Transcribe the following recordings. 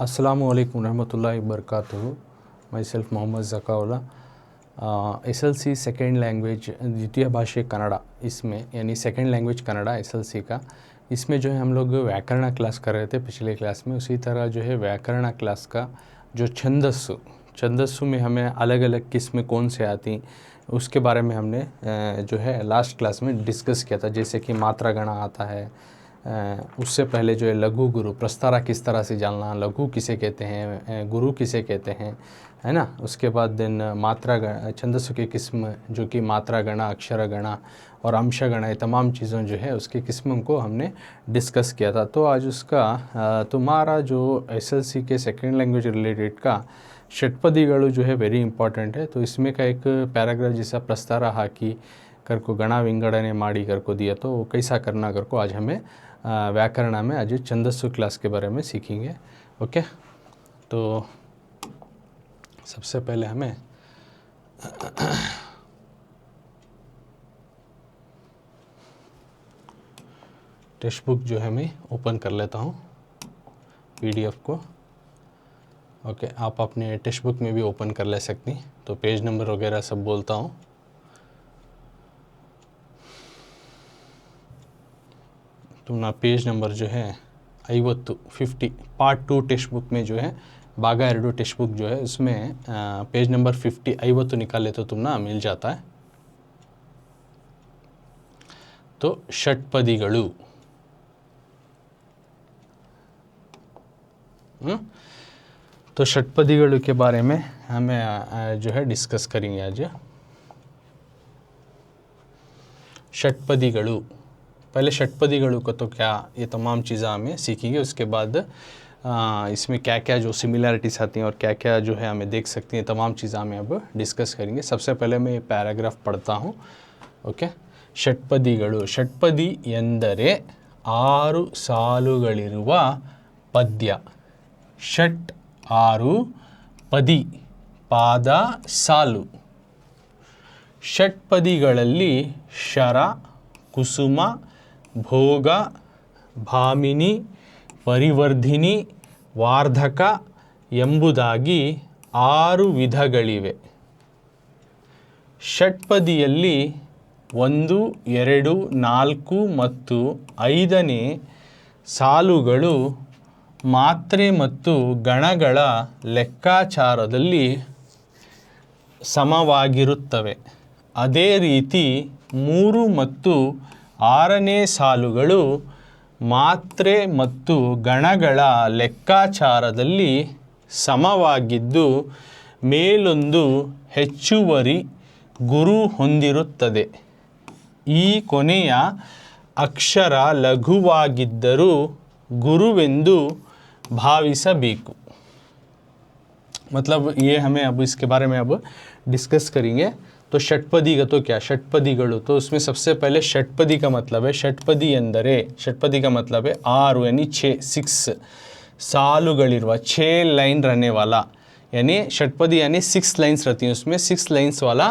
अस्सलामुअलैकुम रहमतुल्लाहि वबरकातुहू। Myself Mohammed Zakaulla. SLC second language द्वितीय भाषा कन्नड़ा, इसमें यानी सेकेंड लैंग्वेज कन्नड़ा SLC का, इसमें जो है हम लोग व्याकरण क्लास कर रहे थे पिछले क्लास में। उसी तरह जो है व्याकरण क्लास का जो छंदस्सु में हमें अलग अलग किस्में कौन से आती, उसके बारे में हमने जो है लास्ट क्लास में डिस्कस किया था। जैसे कि मात्रा गणा आता है, उससे पहले जो है लघु गुरु प्रस्तारा किस तरह से जानना, लघु किसे कहते हैं, गुरु किसे कहते हैं, है ना। उसके बाद दिन मात्रा छंदस्सु की किस्म जो कि मात्रा गणा, अक्षर गणा और अंश गणा, ये तमाम चीज़ों जो है उसकी किस्मों को हमने डिस्कस किया था। तो आज उसका तुम्हारा जो SLC के सेकेंड लैंग्वेज रिलेटेड का षटपदिಗಳು जो है वेरी इंपॉर्टेंट है। तो इसमें का एक पैराग्राफ जैसा प्रस्तारा हाकि कर को गणा विंगड़ने माड़ी कर को दिया, तो वो कैसा करना कर को आज हमें व्याकरण में आज छंदस्सु क्लास के बारे में सीखेंगे। ओके, तो सबसे पहले हमें टेक्स्ट बुक जो है मैं ओपन कर लेता हूँ, PDF को। ओके, आप अपने टेक्स्ट बुक में भी ओपन कर ले सकती। तो पेज नंबर वगैरह सब बोलता हूँ। तुम्हारा पेज नंबर जो है 50 पार्ट 2 टेक्स्ट बुक में जो है भाग 2 टेक्स्ट बुक जो है उसमें पेज नंबर 50 निकाले तो तुम्हारा मिल जाता है। तो षटपदिಗಳು, तो षटपदिಗಳು के बारे में हमें जो है डिस्कस करेंगे आज। षटपदिಗಳು, पहले षटपदिಗಳು को तो क्या, ये तमाम चीज़ें हमें सीखेंगे। उसके बाद इसमें क्या क्या जो सिमिलैरिटीज आती हैं और क्या क्या जो है हमें देख सकती हैं, तमाम चीज़ें हमें अब डिस्कस करेंगे। सबसे पहले मैं ये पैराग्राफ पढ़ता हूँ। ओके, षटपदिಗಳು, षटपದಿ ಎಂದರೆ 6 ಸಾಲುಗಳಿರುವ ಪದ್ಯ। ಷಟ್ 6, ಪದಿ ಪಾದ ಸಾಲು। ಷಟ್ಪದಿಗಳಲ್ಲಿ ಶರ, ಕುಸುಮ, ಭೋಗ, ಭಾಮಿನಿ, ಪರಿವರ್ಧಿನಿ, ವಾರ್ಧಕ ಎಂಬುದಾಗಿ 6 ವಿಧಗಳಿವೆ। ಷಟ್ಪದಿಯಲ್ಲಿ 1, 2, 4 ಮತ್ತು 5ನೇ ಸಾಲುಗಳು ಮಾತ್ರೆ ಮತ್ತು ಗಣಗಳ ಲೆಕ್ಕಾಚಾರದಲ್ಲಿ ಸಮವಾಗಿರುತ್ತವೆ। ಅದೇ ರೀತಿ 3 ಮತ್ತು 6ನೇ ಸಾಲುಗಳು ಮಾತ್ರೆ ಮತ್ತು ಗಣಗಳ ಲೆಕ್ಕಾಚಾರದಲ್ಲಿ ಸಮವಾಗಿದ್ದು ಮೇಲೊಂದು ಹೆಚ್ಚುವರಿ ಗುರು ಹೊಂದಿರುತ್ತದೆ। ಈ ಕೊನೆಯ ಅಕ್ಷರ ಲಘುವಾಗಿದ್ದರೂ ಗುರುವೆಂದು ಭಾವಿಸಬೇಕು। मतलब ये हमें अब इसके बारे में अब डिस्कस करेंगे। तो षटपदी का तो क्या, षटपदिಗಳು, तो उसमें सबसे पहले षटपदी का मतलब है, षटपदी ಎಂದರೆ, षटपदी का मतलब है 6 यानी 6 सालुಗಳಿರುವ 6 लाइन रहने वाला, यानी षटपदी यानी 6 लाइन्स रहती हैं, उसमें 6 लाइन्स वाला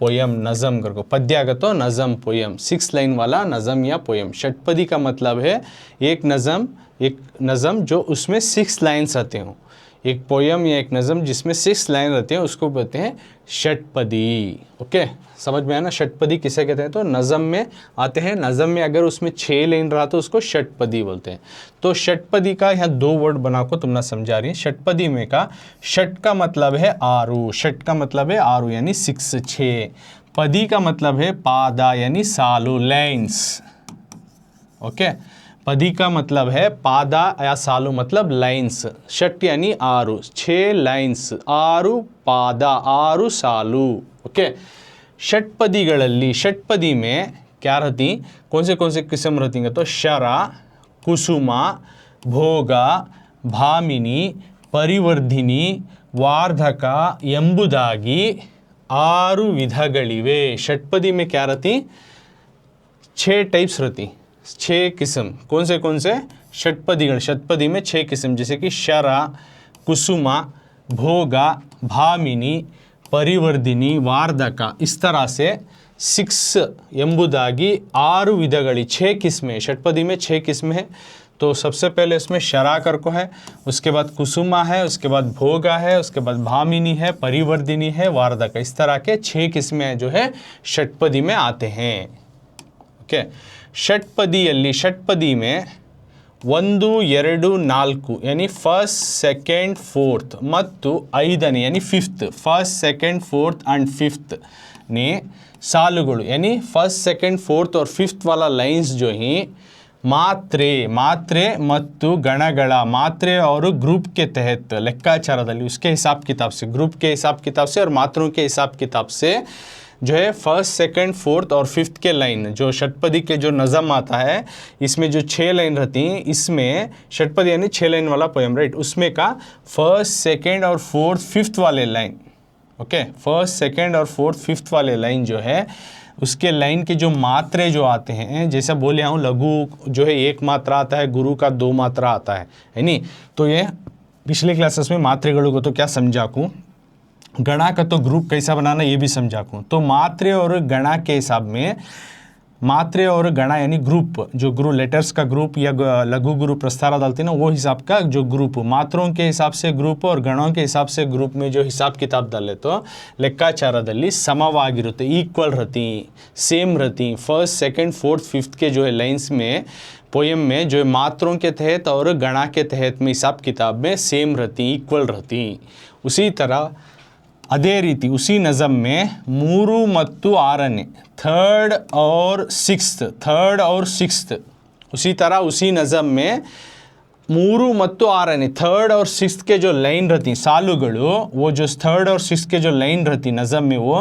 पोयम, नज़म करको, पद्य का तो नज़म पोयम, 6 लाइन वाला नज़म या पोयम। षटपदी का मतलब है एक नज़म जो उसमें 6 लाइन्स आते हों, एक पोयम या एक नज़म जिसमें 6 लाइन रहते हैं उसको कहते हैं षटपदी। ओके, समझ में आया ना। षटपदी किसे कहते हैं, तो नज़म में आते हैं, नज़म में अगर उसमें 6 लाइन रहा तो उसको षटपदी बोलते हैं। तो षटपदी का यहाँ 2 वर्ड बना को तुम ना समझा रही है। षटपदी में का षट का मतलब है 6, षट का मतलब है 6 यानी 6। पदी का मतलब है पादा यानी सालू, लाइन्स। ओके, पदी का मतलब है पादा या सालू मतलब लाइन्स। षट यानी 6 लाइन्स, 6 पादा 6 सालू। ओके, षटपदिಗಳಲ್ಲಿ, षटपदी में क्या रहती, कौन से किस्म रहती हैं, तो शरा, कुसुमा, भोगा, ಭಾಮಿನಿ, ಪರಿವರ್ಧಿನಿ, ವಾರ್ಧಕ ಎಂಬುದಾಗಿ 6 ವಿಧಗಳಿವೆ। षटपदी में क्या रहती, 6 टाइप्स रहती, 6 किस्म। कौन से षटपदिகள், षटपदी में 6 किस्म, जैसे कि शरा, कुसुमा, भोगा, भामिनी, परिवर्धिनी, वार्धक, इस तरह से 6 ಎಂಬುದಾಗಿ 6 ವಿಧಗಳು, 6 किस्में। षटपदी में 6 किस्में हैं। तो सबसे पहले इसमें शराकर को है, उसके बाद कुसुमा है, उसके बाद भोगा है, उसके बाद भामिनी है, परिवर्धिनी है, वार्धक। इस तरह के 6 किस्में जो है षट्पदी में आते हैं। ओके, षट्पदी में 1, 2, 4 यानी फर्स्ट, सेकेंड, फोर्थ ಮತ್ತು 5ನೇ यानी fifth, first, second, fourth and fifth ने सालुगुಳು यानी फर्स्ट, सेकेंड, फोर्थ और फिफ्थ वाला लाइन्स जो ही मात्रे ಮತ್ತು ಗಣಗಳ मात्रे और ग्रुप के तहत ಲೆಕ್ಕಾಚಾರದಲ್ಲಿ उसके हिसाब किताब से, ग्रुप के हिसाब किताब से और मात्रों के हिसाब किताब से जो है फर्स्ट, सेकंड, फोर्थ और फिफ्थ के लाइन जो षट्पदी के जो नज़म आता है इसमें जो 6 लाइन रहती हैं, इसमें षट्पदी यानी 6 लाइन वाला पोएम, राइट, उसमें का फर्स्ट, सेकंड और फोर्थ, फिफ्थ वाले लाइन, ओके, फर्स्ट, सेकंड और फोर्थ, फिफ्थ वाले लाइन जो है उसके लाइन के जो मात्रे जो आते हैं, जैसा बोले हूँ लघु जो है 1 मात्रा आता है, गुरु का 2 मात्रा आता है नहीं। तो ये पिछले क्लासेस में मात्रेगणों को तो क्या समझाकूँ, गणा का तो ग्रुप कैसा बनाना ये भी समझाकूँ। तो मात्रे और गणा के हिसाब में, मात्रे और गणा यानी ग्रुप, जो गुरु लेटर्स का ग्रुप या लघु गुरु प्रस्तारा डालते हैं ना, वो हिसाब का जो ग्रुप, मात्रों के हिसाब से ग्रुप और गणों के हिसाब से ग्रुप में जो हिसाब किताब डाले तो ಲೆಕ್ಕಾಚಾರದಲ್ಲಿ ಸಮವಾಗಿರುತ್ತೆ, ಈಕ್वल रहती, सेम रहती। फर्स्ट, सेकंड, फोर्थ, फिफ्थ के जो है लाइन्स में पोएम में जो मात्रों के तहत और गणा के तहत में हिसाब किताब में सेम रहती, इक्वल रहती। उसी तरह अदे रीति उसी नज़म में 3 ಮತ್ತು 6ನೇ, थर्ड और सिक्स्थ, उसी तरह उसी नज़म में 3 ಮತ್ತು 6ನೇ, थर्ड और सिक्स्थ के जो लाइन रहती सालुಗಳು, वो जो थर्ड और सिक्स्थ के जो लाइन रहती नज़म में वो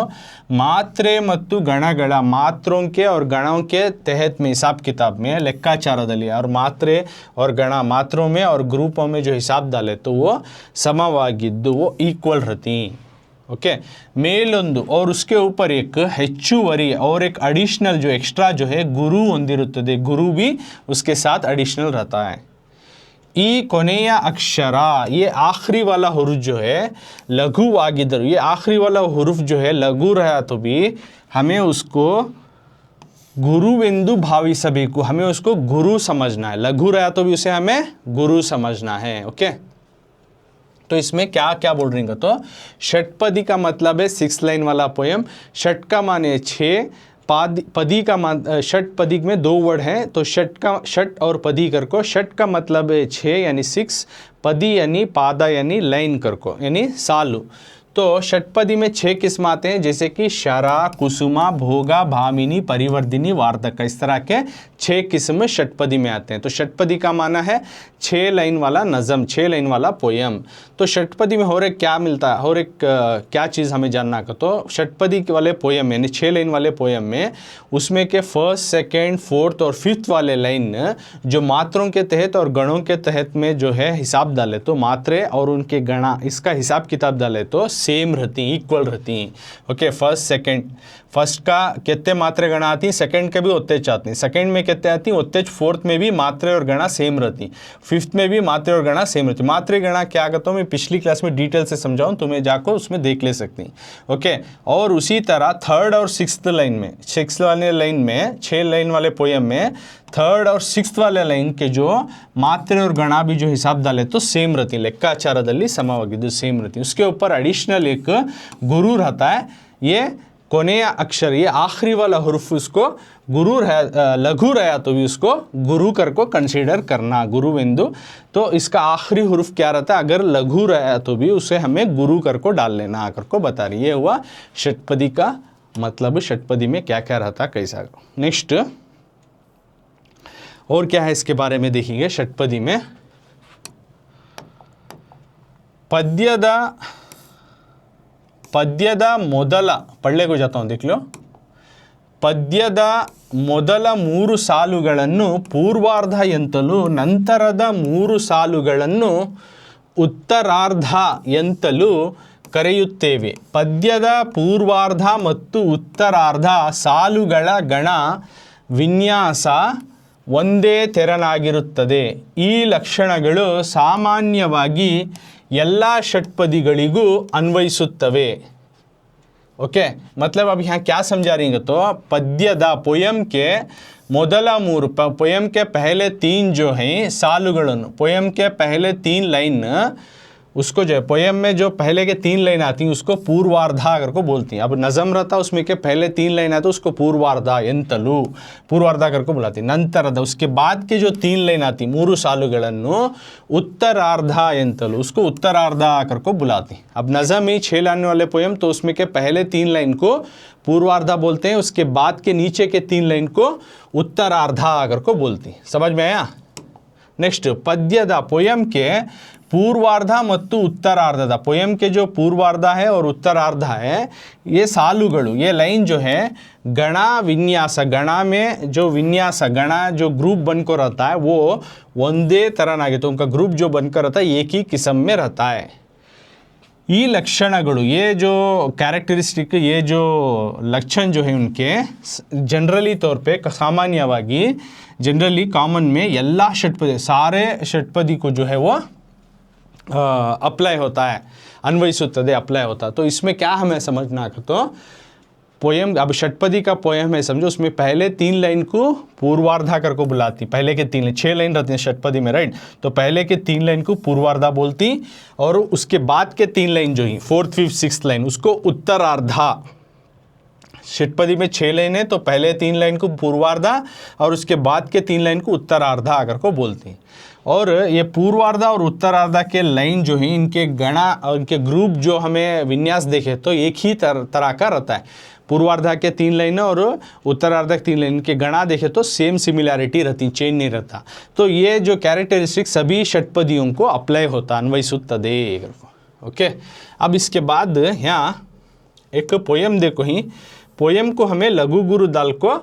मात्रे ಮತ್ತು ಗಣಗಳ, मात्रों के और गणों के तहत में हिसाब किताब में ಲೆಕ್ಕಾಚಾರದಲ್ಲಿ, और मात्रे और गणा मात्रों में और ग्रुपों में जो हिसाब डाले तो वो ಸಮವಾಗಿದ್ದು वो इक्वल रहती, ओके। ಮೇಲೊಂದು और उसके ऊपर एक ಹೆಚ್ಚುವರಿ और एक एडिशनल जो एक्स्ट्रा जो है गुरु ಹೊಂದಿರುತ್ತದೆ, गुरु भी उसके साथ एडिशनल रहता है। ಈ ಕೊನೆಯ अक्षर, ये आखिरी वाला हुरुफ जो है लघु ಆಗಿದ್ದರು, ये आखिरी वाला हुरुफ जो है लघु रहा तो भी हमें उसको गुरुवेंदु भाविसಬೇಕು, हमें उसको गुरु समझना है। लघु रहा तो भी उसे हमें गुरु समझना है, ओके। तो इसमें क्या क्या बोल रही हैं, तो षट्पदी का मतलब है 6 लाइन वाला पोएम, षट का माने 6, पदी का मान, षट्पदी में 2 वर्ड हैं, तो षट और पदी कर को, षट का मतलब है 6 यानी 6, पदी यानी पादा यानी लाइन कर को यानी सालू। तो षट्पदी में 6 किस्म आते हैं, जैसे कि शरा, कुसुमा, भोगा, भामिनी, परिवर्धिनी, वार्धक, इस तरह के 6 किस्म षट्पदी में आते हैं। तो षट्पदी का माना है 6 लाइन वाला नज़म, 6 लाइन वाला पोएम। तो षट्पदी में और एक क्या मिलता है, और एक क्या चीज़ हमें जानना का, तो षट्पदी वाले पोएम यानी 6 लाइन वाले पोएम में उसमें के फर्स्ट, सेकेंड, फोर्थ और फिफ्थ वाले लाइन जो मात्रों के तहत और गणों के तहत में जो है हिसाब डाले तो मात्रे और उनके गणा इसका हिसाब किताब डाले तो सेम रहती, इक्वल रहती, ओके। फर्स्ट, सेकंड, फर्स्ट का कितने मात्रे गणा आती हैं, सेकंड के भी उतने आती हैं, सेकंड में कितने आती हैं उतने, फोर्थ में भी मात्रे और गणा सेम रहती, फिफ्थ में भी मात्रे और गणा सेम रहती। मात्रे गणा क्या करता हूँ मैं पिछली क्लास में डिटेल से समझाऊँ, तुम्हें जाकर उसमें देख ले सकती, ओके। और उसी तरह थर्ड और सिक्स्थ लाइन में, 6 वाले लाइन में, 6 लाइन वाले पोएम में थर्ड और सिक्स्थ वाले लाइन के जो मात्रे और गणा भी जो हिसाब डाले तो सेम रहती, ಲೆಕ್ಕಾಚಾರದಲ್ಲಿ ಸಮವಾಗಿದ್ದು ಸೇಮ್ रहती। उसके ऊपर एडिशनल एक गुरु रहता है, ये कोनेया अक्षर, ये आखिरी वाला हुरुफ उसको गुरु लघु रहा तो भी उसको गुरु कर को कंसीडर करना, गुरुवेंदु। तो इसका आखिरी हुरुफ क्या रहता है, अगर लघु रहा तो भी उसे हमें गुरु कर को डाल लेना, कर को बता रही। ये हुआ षट्पदी का मतलब, षट्पदी में क्या क्या रहता कैसा। नेक्स्ट और क्या है इसके बारे में देखेंगे। षट्पदी में पद्यದ ಮೊದಲ, पढ़ने को जाता हूँ देख लो, ಪದ್ಯದ ಮೊದಲ 3 ಸಾಲುಗಳನ್ನು ಪೂರ್ವಾರ್ಧ ಎಂತಲೂ ನಂತರದ 3 ಸಾಲುಗಳನ್ನು ಉತ್ತರಾರ್ಧ ಎಂತಲೂ ಕರೆಯುತ್ತೇವೆ। ಪದ್ಯದ ಪೂರ್ವಾರ್ಧ ಮತ್ತು ಉತ್ತರಾರ್ಧ ಸಾಲುಗಳ ಗಣ ವಿನ್ಯಾಸ ಒಂದೇ ತೆರನಾಗಿರುತ್ತದೆ। ಈ ಲಕ್ಷಣಗಳು ಸಾಮಾನ್ಯವಾಗಿ ಎಲ್ಲ ಷಟ್ಪದಿಗಳಿಗೂ ಅನ್ವಯಿಸುತ್ತವೆ, ओके, मतलब अब यहाँ क्या समझा रही है, तो पद्यದ पोयम के ಮೊದಲ ಮೂರು पोयम के पहले तीन जो हैं ಸಾಲುಗಳನ್ನು, पोयम के पहले तीन लाइन उसको जो है पोयम में जो पहले के तीन लाइन आती हैं उसको पूर्वार्धा अगर को बोलती हैं। अब नज़म रहता उसमें के पहले तीन लाइन आती है उसको पूर्वार्धा ಎಂತಲು पूर्वार्धा अगर को बुलाती हैं। ನಂತರದ उसके बाद के जो तीन लाइन आती ಮೂರು ಸಾಲುಗಳನ್ನು उत्तरार्ध ಎಂತಲು उसको उत्तरार्ध कर को बुलाती हैं। अब नज़म ही 6 लाइन वाले पोयम तो उसमें के पहले तीन लाइन को पूर्वार्धा बोलते हैं, उसके बाद के नीचे के तीन लाइन को उत्तरार्धा अगर को बोलती हैं। समझ में आया? नेक्स्ट पद्यದ पोयम के पूर्वार्ध ಮತ್ತು उत्तरार्धದ पोयम के जो पूर्वार्ध है और उत्तरार्ध है ये सालुगलु ये लाइन जो है गणा विन्यास गणा में जो विन्यास गणा जो ग्रुप बनकर रहता है वो ಒಂದೇ तरह तो उनका ग्रुप जो बनकर रहता है एक ही किस्म में रहता है। ये लक्षणगलु ये जो कैरेक्टरिस्टिक ये जो लक्षण जो है उनके जनरली तौर पे सामान्यವಾಗಿ जनरली कॉमन में ಎಲ್ಲ षटपदी सारे षटपदी को जो है वो अप्लाई होता है, अन्वयिಸುತ್ತದೆ अप्लाई होता है। तो इसमें क्या हमें समझना है, तो पोयम अब षटपदी का पोयम है समझो, उसमें पहले तीन लाइन को पूर्वार्धा कर को बुलाती, पहले के तीन 6 लाइन रहती हैं षटपदी में, राइट, तो पहले के तीन लाइन को पूर्वार्धा बोलती और उसके बाद के तीन लाइन जो ही 4th 5th 6th लाइन उसको उत्तरार्धा। षटपदी में 6 लाइन है तो पहले तीन लाइन को पूर्वार्धा और उसके बाद के तीन लाइन को उत्तरार्धा अगर को बोलती हैं। और ये पूर्वार्धा और उत्तरार्धा के लाइन जो है इनके गणा और इनके ग्रुप जो हमें विन्यास देखे तो एक ही तरह का रहता है। पूर्वार्धा के तीन लाइन और उत्तरार्धा के तीन लाइन के गणा देखे तो सेम सिमिलैरिटी रहती, चेंज नहीं रहता। तो ये जो कैरेक्टरिस्टिक सभी षटपदियों को अप्लाई होता, अन्वयिಸುತ್ತದೆ। ओके, अब इसके बाद यहाँ एक पोयम देखो ही, पोयम को हमें लघु गुरु दाल को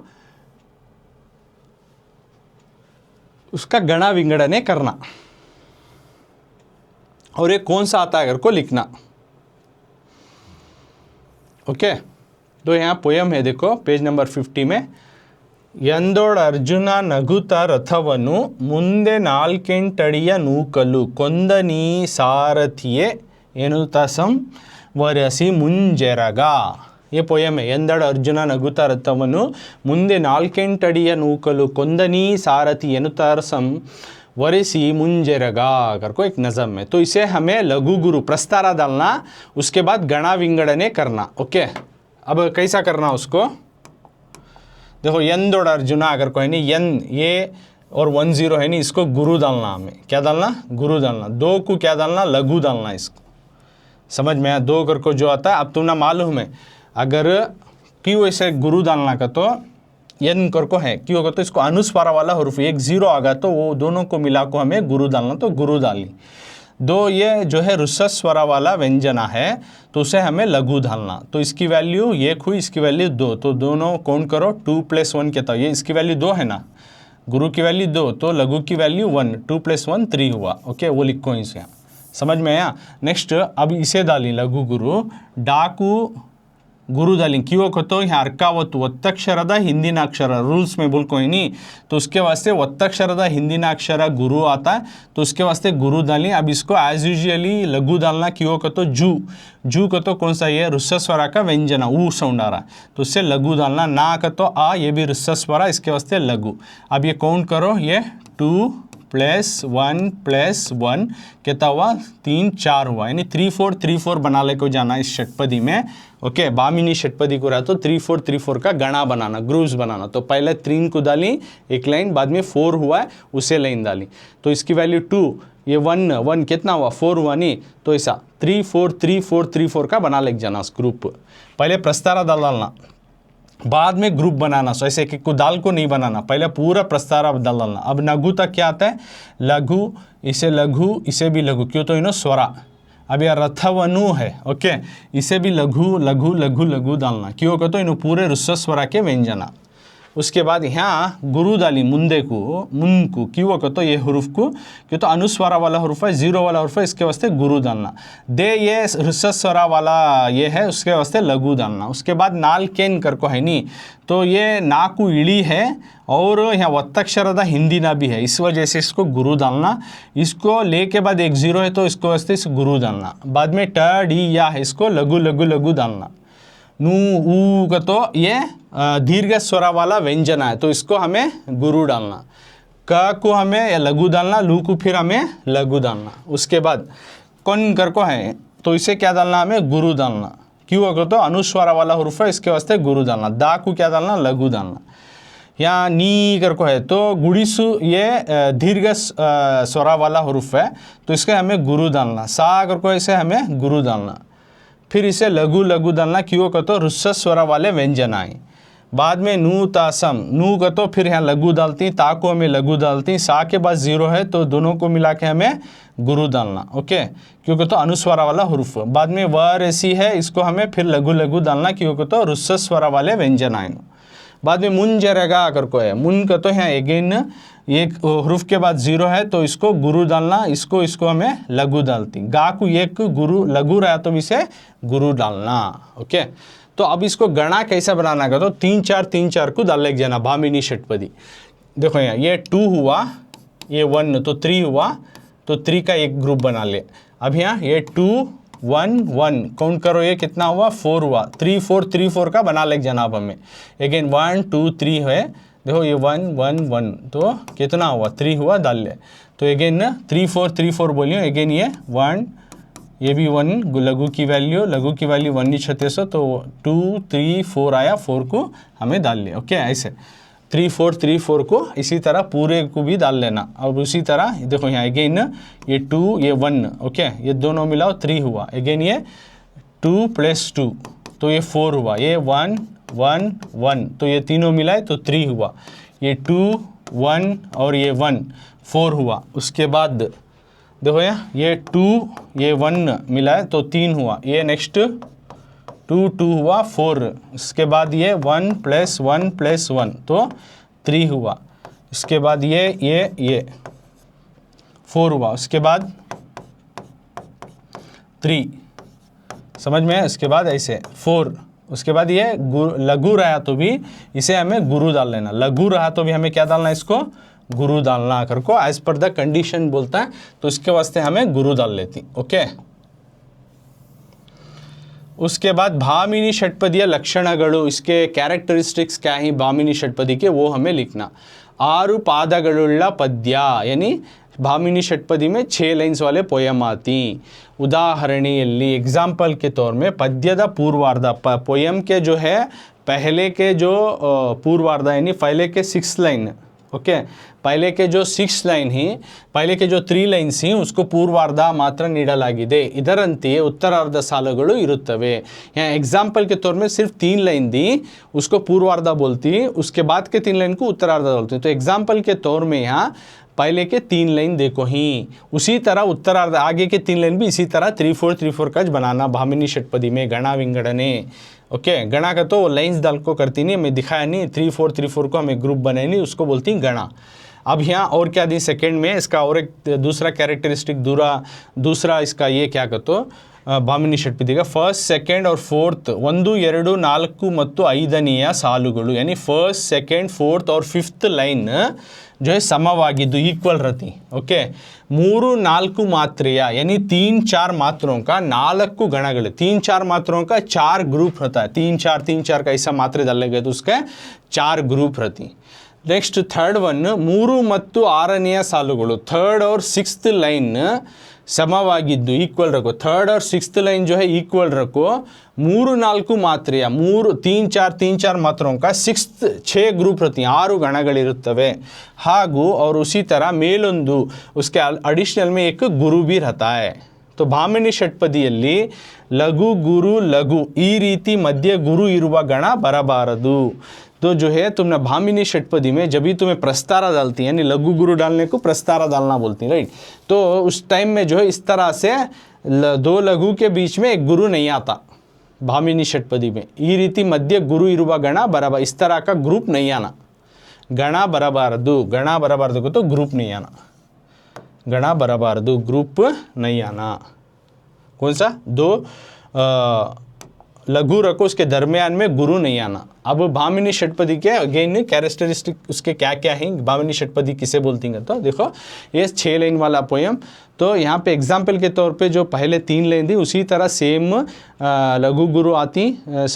उसका गणा विंगड़ने करना और ये कौन सा आता है अगर को लिखना। ओके, तो यहाँ पोयम है देखो पेज नंबर 50 में, ಎಂದೊಡ ಅರ್ಜುನ ನಗುತ ರಥವನು ಮುಂದೆ ನಾಲ್ಕೆಂಟಡಿಯ ನೂಕಲು ಕೊಂದನೀ ಸಾರಥಿಯೇ ಎನ್ನುತ್ತ ಸಂವರಸಿ ಮುಂಜೆರಗ। ये पोयम है, ಎಂದಡ अर्जुन ನಗುತ ರಥವನು ಮುಂದೆ ನಾಲ್ಕೆಂಟಡಿಯ ನೂಕಲು ಕೊಂದनी सारथी ಎನ್ನುತ್ತ संवरसी मुंजेरगा कर को एक नज़म है। तो इसे हमें लघु गुरु प्रस्तारा डालना, उसके बाद गणा विंगड़ने करना। ओके, अब कैसा करना उसको देखो, ಎಂದೊಡ अर्जुन अगर कोई नहीं यन ये और 10 है नहीं, इसको गुरु डालना, हमें क्या डालना, गुरु डालना। 2 को क्या डालना, लघु डालना। इसको समझ में आया? 2 कर को जो आता है, अब तुमने मालूम है अगर क्यों ऐसे गुरु डालना का, तो यन कर को है क्यों होगा, तो इसको अनुस्वार वाला हरूफ एक 0 आगा तो वो दोनों को मिला को हमें गुरु डालना, तो गुरु डाली। 2 ये जो है रुस्वरा वाला व्यंजना है तो उसे हमें लघु डालना, तो इसकी वैल्यू 1 हुई, इसकी वैल्यू 2, तो दोनों काउंट करो 2 + 1 कहता है, ये इसकी वैल्यू 2 है ना, गुरु की वैल्यू 2 तो लघु की वैल्यू 1, 2 + 1 3 हुआ। ओके, वो लिखो इसे, समझ में आया? नेक्स्ट अब इसे डाली लघु गुरु, डाकू गुरु डाली क्यों को, तो यहाँ अर्कावತ್ತು ಒತ್ತಕ್ಷರದ ಹಿಂದಿನ अक्षर रूल्स में बोल कोई नहीं, तो उसके वास्ते ಒತ್ತಕ್ಷರದ ಹಿಂದಿನ अक्षर गुरु आता है, तो उसके वास्ते गुरु डाली। अब इसको एज यूजुअली लघु डालना क्यों को, तो जू को तो कौन सा ये रुस्वरा का व्यंजना ऊ साउंड आ रहा है तो उससे लघु डालना। ना का तो आ, ये भी रुस्वरा, इसके वास्ते लघु। अब ये काउंट करो, ये 2 + 1 + 1 कितना हुआ, 3 4 हुआ, यानी 3 4 3 4 बना ले को जाना इस षटपदी में। ओके, बामिनी षटपदी को रहा तो 3 4 3 4 का गणा बनाना, ग्रूव्स बनाना। तो पहले 3 को डाली एक लाइन, बाद में 4 हुआ है उसे लाइन डाली, तो इसकी वैल्यू 2, ये 1 कितना हुआ 4 हुआ नहीं, तो ऐसा 3 4 3 4 3 4 का बना ले जाना ग्रुप। पहले प्रस्तारा डालना, बाद में ग्रुप बनाना, सो ऐसे कि दाल को नहीं बनाना, पहले पूरा प्रस्तारा डालना। अब लघु तक क्या आता है, लघु, इसे भी लघु क्यों, तो इनो स्वरा। अब यह रथवनु है, ओके, इसे भी लघु लघु लघु लघु डालना क्यों का, तो इनो पूरे रुस्वरा के व्यंजना। उसके बाद यहाँ गुरु डाली मुंदे को, मुन को क्यों का, तो ये हरूफ को क्यों, तो अनुस्वारा वाला हरूफ है, 0 वाला हरूफ है, इसके वास्ते गुरु डालना। दे ये रुस्वरा वाला ये है, उसके वास्ते लघु डालना। उसके बाद नालकेन कर को है नहीं, तो ये ना को इड़ी है और यहाँ ಒತ್ತಕ್ಷರದ ಹಿಂದಿನ भी है, इस वजह से इसको गुरु डालना। इसको ले के बाद एक 0 है तो इसको वास्ते इस गुरु डालना। बाद में ट डी या है, इसको लघु लघु लघु डालना। नू ऊ का तो ये दीर्घ स्वर वाला व्यंजन है, तो इसको हमें गुरु डालना। क को हमें लघु डालना, लू को फिर हमें लघु डालना। उसके बाद कौन कर को है तो इसे क्या डालना, हमें गुरु डालना। क्यों, अगर तो अनुस्वार वाला हुर्फ है, इसके वास्ते गुरु डालना। दा को क्या डालना, लघु डालना। यहाँ नी कर को है तो गुड़ीसु ये दीर्घ स्वरा वाला हुर्फ है, तो इसके हमें गुरु डालना। सा कर को इसे हमें गुरु डालना। फिर इसे लघु लघु डालना। क्यों का तो रुस्स स्वरा वाले व्यंजन आए। बाद में नू तासम, नू का तो फिर यहाँ लघु डालती, ता को हमें लघु डालती। सा के बाद 0 है तो दोनों को मिला के हमें गुरु डालना। ओके, क्योंकि तो अनुस्वारा वाला हुर्फ। बाद में वर ऐसी है, इसको हमें फिर लघु लघु डालना, क्योंकि तो रुस्स स्वरा वाले व्यंजन आए। बाद में मुन जरेगा अगर को है, मुन का तो यहाँ अगेन एक हुर्फ के बाद 0 है तो इसको गुरु डालना, इसको हमें लघु डालती। गा को एक गुरु लघु रहा तो इसे गुरु डालना। ओके, तो अब इसको गणा कैसा बनाना का तो 3 4 को डाल लेके जाना भामिनी षटपदी। देखो यहाँ ये 2 हुआ, ये 1 तो 3 हुआ, तो 3 का एक ग्रुप बना ले। अब यहाँ ये 2 1 1 काउंट करो, ये कितना हुआ, 4 हुआ। 3 4 3 4 का बना लेके जाना अब हमें। अगेन 1 2 3 है, देखो ये 1 1 1 तो कितना हुआ, 3 हुआ, डाल ले। तो अगेन 3 4 बोलियो। अगेन ये 1, ये भी 1 लघु की वैल्यू 1 नहीं छते सो, तो 2 3 4 आया, 4 को हमें डाल लिया। ओके, ऐसे 3 4 को इसी तरह पूरे को भी डाल लेना। अब उसी तरह देखो यहाँ अगेन ये 2 ये 1, ओके, ये दोनों मिलाओ 3 हुआ। अगेन ये 2 + 2 तो ये 4 हुआ। ये 1 1 1 तो ये तीनों मिलाए तो 3 हुआ। ये 2 1 और ये 1 4 हुआ। उसके बाद देखो ये 2 ये 1 मिलाए तो 3 हुआ। ये नेक्स्ट 2 2 हुआ 4। इसके बाद ये 1 + 1 + 1 तो 3 हुआ। इसके बाद ये 4 हुआ। उसके बाद 3, समझ में है। इसके बाद ऐसे 4। उसके बाद ये लघु रहा तो भी इसे हमें गुरु डाल लेना। लघु रहा तो भी हमें क्या डालना, इसको गुरु डालना कर को एज पर द कंडीशन बोलता है, तो इसके वास्ते हमें गुरु डाल लेती। ओके, उसके बाद भामिनी षटपदिय लक्षणगळु, इसके कैरेक्टरिस्टिक्स क्या है भामिनी षटपदी के, वो हमें लिखना। 6 पादगळुल्ल पद्य, यानी भामिनी षटपदी में 6 लाइन्स वाले पोयम आती। उदाहरणियल्ली एग्जाम्पल के तौर में पद्यद पूर्वार्ध, पोयम के जो है पहले के जो पूर्वार्ध यानी पहले के 6 लाइन, ओके, पहले के जो 6 लाइन ही, पहले के जो 3 लाइन्स ही उसको पूर्वार्ಧ ಮಾತ್ರ ನೀಡಲಾಗಿದೆ। ಇದರಂತೆಯೇ ಉತ್ತರಾರ್ಧ ಸಾಲುಗಳು ಇರುತ್ತವೆ। यहाँ एग्जाम्पल के तौर में सिर्फ 3 लाइन दी, उसको पूर्वार्ध बोलती, उसके बाद के 3 लाइन को उत्तरार्ध बोलती। तो एग्जाम्पल के तौर में यहाँ पहले के 3 लाइन देखो ही, उसी तरह उत्तरार्ध आगे के 3 लाइन भी इसी तरह 3 4 3 4 का बनाना भामिनी षटपदी में। गणा विंगड़ने, ओके, गणा का तो लाइन्स डाल को करती नहीं, मैं दिखाया नहीं। 3 4 3 4 को हमें ग्रुप बनाए नहीं, उसको बोलती गणा। अब यहाँ और क्या दी सेकंड में, इसका और एक दूसरा कैरेक्टरिस्टिक दूसरा इसका ये क्या कहते ಭಾಮಿನಿ ಷಟ್ಪದಿಗ ಫಸ್ಟ್ ಸೆಕೆಂಡ್ और फोर्थ 1 2 4 ಮತ್ತು 5ನೇಯ ಸಾಲುಗಳು, यानी फर्स्ट सेकेंड फोर्थ और फिफ्थ लाइन जो है समವಾಗಿದ್ದು ಈಕ್ವಲ್ रहती। ओके, 3 4 मात्रेय यानी 3 4 मात्रों का 4 गणಗಳು, 3 4 मात्रों का 4 ग्रुप रहता है। 3 4 का ऐसा मात्रे डाले गए तो उसका 4 ग्रुप रहती। नेक्स्ट थर्ड वन 3 ಮತ್ತು 6ನೇಯ ಸಾಲುಗಳು, थर्ड और सिक्स्थ लाइन समವಾಗಿದ್ದು ಈಕ್ವಲ್ रखो। थर्ड और सिक्स्थ लाइन जो है ಈಕ್ವಲ್ रखो। 3 4 ಮಾತ್ರೆಯ 3 4 ಮಾತ್रों का 6 ग्रुप रहती हैं, 6 गणಗಳಿರುತ್ತವೆ। ಹಾಗೂ और उसी तरह ಮೇಲೊಂದು उसके एडिशनल में एक गुरु भी रहता है। तो ಭಾಮಿನಿ ಷಟ್ಪದಿಯಲ್ಲಿ ಲಘು ಗುರು ಲಘು ಈ ರೀತಿ ಮಧ್ಯೆ ಗುರು ಇರುವ ಗಣ ಬರಬಾರದು। तो जो है तुमने भामिनी षटपदी में जब भी तुम्हें प्रस्तारा डालती है, यानी लघु गुरु डालने को प्रस्तारा डालना बोलती है, राइट। तो उस टाइम में जो है इस तरह से 2 लघु के बीच में एक गुरु नहीं आता भामिनी षटपदी में। ये रीति मध्य गुरु इरुवा गण बराबर, इस तरह का ग्रुप नहीं आना। गण बराबारदु, गण बराबारदु को तो ग्रुप नहीं आना, गण बराबारदु ग्रुप नहीं आना। कौन सा 2 लघु रखो, उसके दरमियान में गुरु नहीं आना। अब भामिनी षटपदी के अगेन कैरेक्टरिस्टिक उसके क्या क्या हैं, भामिनी षटपदी किसे बोलती हैं, तो देखो ये 6 लाइन वाला पोयम। तो यहाँ पे एग्जाम्पल के तौर पे जो पहले 3 लाइन थी उसी तरह सेम लघु गुरु आती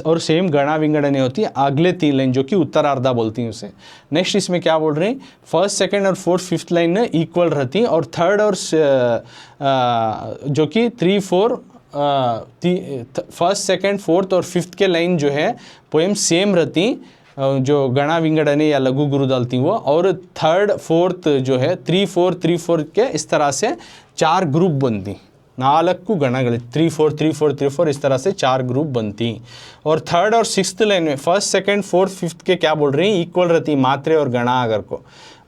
और सेम गणा विंगड़ने होती अगले 3 लाइन जो कि उत्तरार्धा बोलती हैं उसे। नेक्स्ट इसमें क्या बोल रहे हैं, फर्स्ट सेकंड और फोर्थ फिफ्थ लाइन इक्वल रहती और थर्ड और जो कि 3 4 फर्स्ट सेकंड फोर्थ और फिफ्थ के लाइन जो है पोएम सेम रहती, जो गणा विंगड़ने या लघु गुरु डालती वो, और थर्ड फोर्थ जो है 3 4 3 4 के इस तरह से 4 ग्रुप बनती, 4 गणಗಳು 3 4 3 4 3 4 इस तरह से 4 ग्रुप बनती। और थर्ड और सिक्स्थ लाइन में फर्स्ट सेकंड फोर्थ फिफ्थ के क्या बोल रही हैं, इक्वल रहती मात्रे और गणा अगर को,